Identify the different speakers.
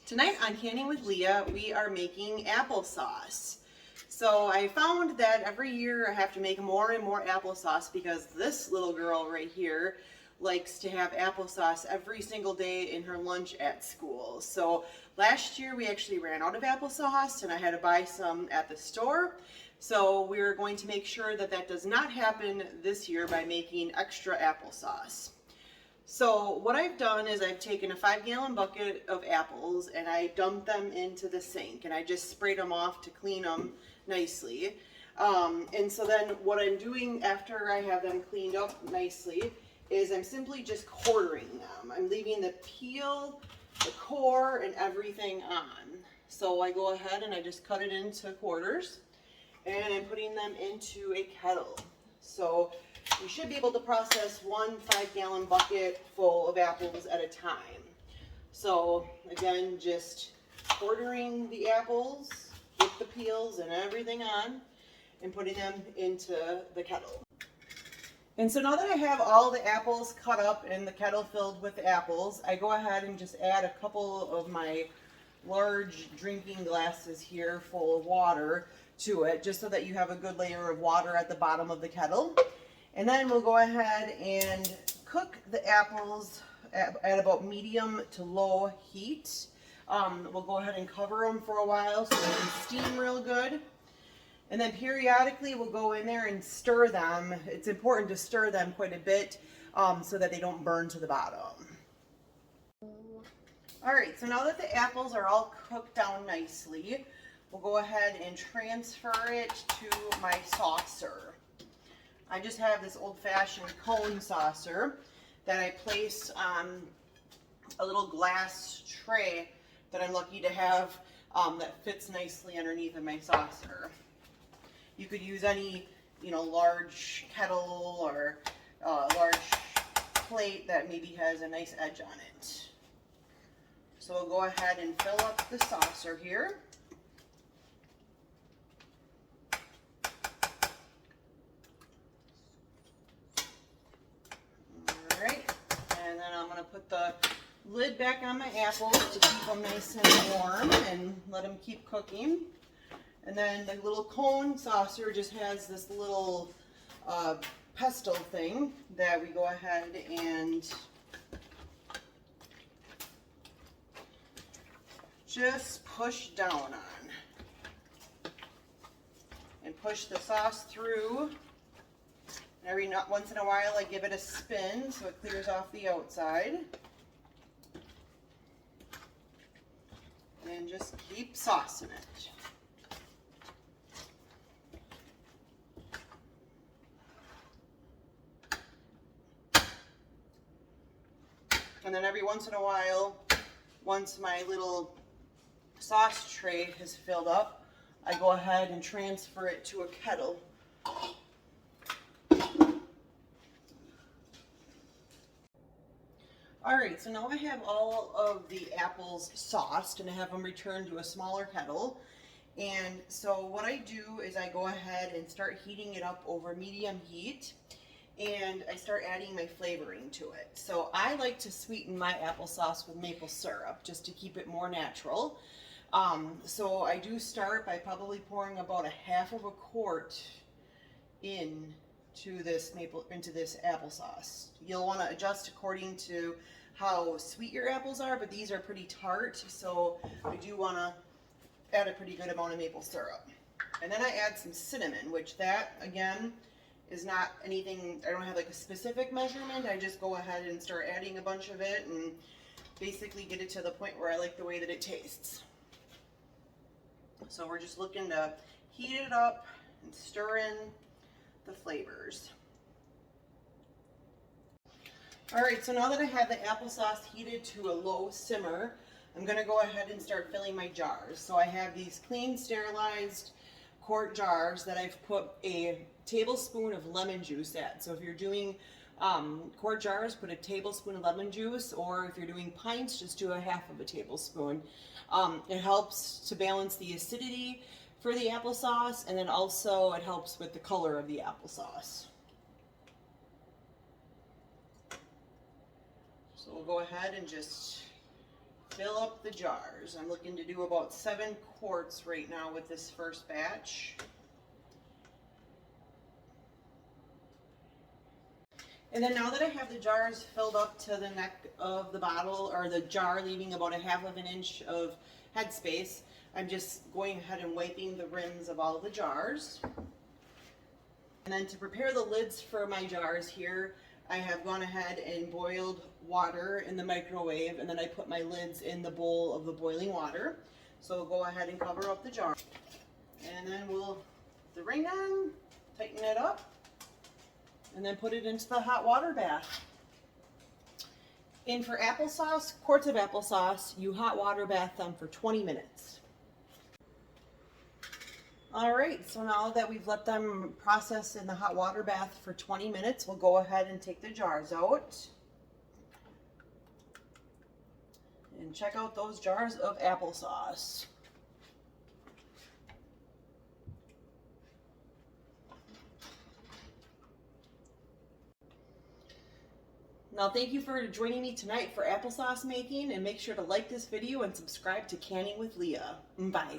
Speaker 1: Tonight on Canning with Leah, we are making applesauce. So I found that every year I have to make more and more applesauce because this little girl right here likes to have applesauce every single day in her lunch at school. So last year we actually ran out of applesauce and I had to buy some at the store. So we're going to make sure that that does not happen this year by making extra applesauce. So what I've done is I've taken a 5-gallon bucket of apples and I dumped them into the sink and I just sprayed them off to clean them nicely. And so then what I'm doing after I have them cleaned up nicely is I'm simply just quartering them. I'm leaving the peel, the core, and everything on. So I go ahead and I just cut it into quarters and I'm putting them into a kettle. So you should be able to process one 5-gallon bucket full of apples at a time. So again, just quartering the apples with the peels and everything on and putting them into the kettle. And so now that I have all the apples cut up and the kettle filled with apples, I go ahead and just add a couple of my large drinking glasses here full of water to it, just so that you have a good layer of water at the bottom of the kettle. And then we'll go ahead and cook the apples at about medium to low heat. We'll go ahead and cover them for a while so they can steam real good. And then periodically we'll go in there and stir them. It's important to stir them quite a bit so that they don't burn to the bottom. All right, so now that the apples are all cooked down nicely, we'll go ahead and transfer it to my saucer. I just have this old-fashioned cone saucer that I place on a little glass tray that I'm lucky to have that fits nicely underneath of my saucer. You could use any, large kettle or large plate that maybe has a nice edge on it. So we'll go ahead and fill up the saucer here. Put the lid back on my apples to keep them nice and warm and let them keep cooking. And then the little cone saucer just has this little pestle thing that we go ahead and just push down on and push the sauce through. Every once in a while I give it a spin so it clears off the outside. And just keep saucing it. And then every once in a while, once my little sauce tray is filled up, I go ahead and transfer it to a kettle. Alright, so now I have all of the apples sauced and I have them returned to a smaller kettle. And so what I do is I go ahead and start heating it up over medium heat and I start adding my flavoring to it. So I like to sweeten my applesauce with maple syrup just to keep it more natural. So I do start by probably pouring about a half of a quart into this applesauce. You'll want to adjust according to how sweet your apples are, but these are pretty tart, so I do want to add a pretty good amount of maple syrup. And then I add some cinnamon, which that again is not anything, I don't have like a specific measurement. I just go ahead and start adding a bunch of it and basically get it to the point where I like the way that it tastes. So we're just looking to heat it up and stir in the flavors. Alright, so now that I have the applesauce heated to a low simmer, I'm going to go ahead and start filling my jars. So I have these clean, sterilized quart jars that I've put a tablespoon of lemon juice at. So if you're doing quart jars, put a tablespoon of lemon juice, or if you're doing pints, just do a half of a tablespoon. It helps to balance the acidity for the applesauce, and then also it helps with the color of the applesauce. So we'll go ahead and just fill up the jars. I'm looking to do about 7 quarts right now with this first batch. And then now that I have the jars filled up to the neck of the bottle, or the jar leaving about 1/2 of an inch of headspace, I'm just going ahead and wiping the rims of all of the jars. And then to prepare the lids for my jars here, I have gone ahead and boiled water in the microwave, and then I put my lids in the bowl of the boiling water. So go ahead and cover up the jar. And then we'll put the ring on, tighten it up, and then put it into the hot water bath. And for applesauce, quarts of applesauce, you hot water bath them for 20 minutes. All right, so now that we've let them process in the hot water bath for 20 minutes, we'll go ahead and take the jars out. And check out those jars of applesauce. Now, thank you for joining me tonight for applesauce making, and make sure to like this video and subscribe to Canning with Leah. Bye.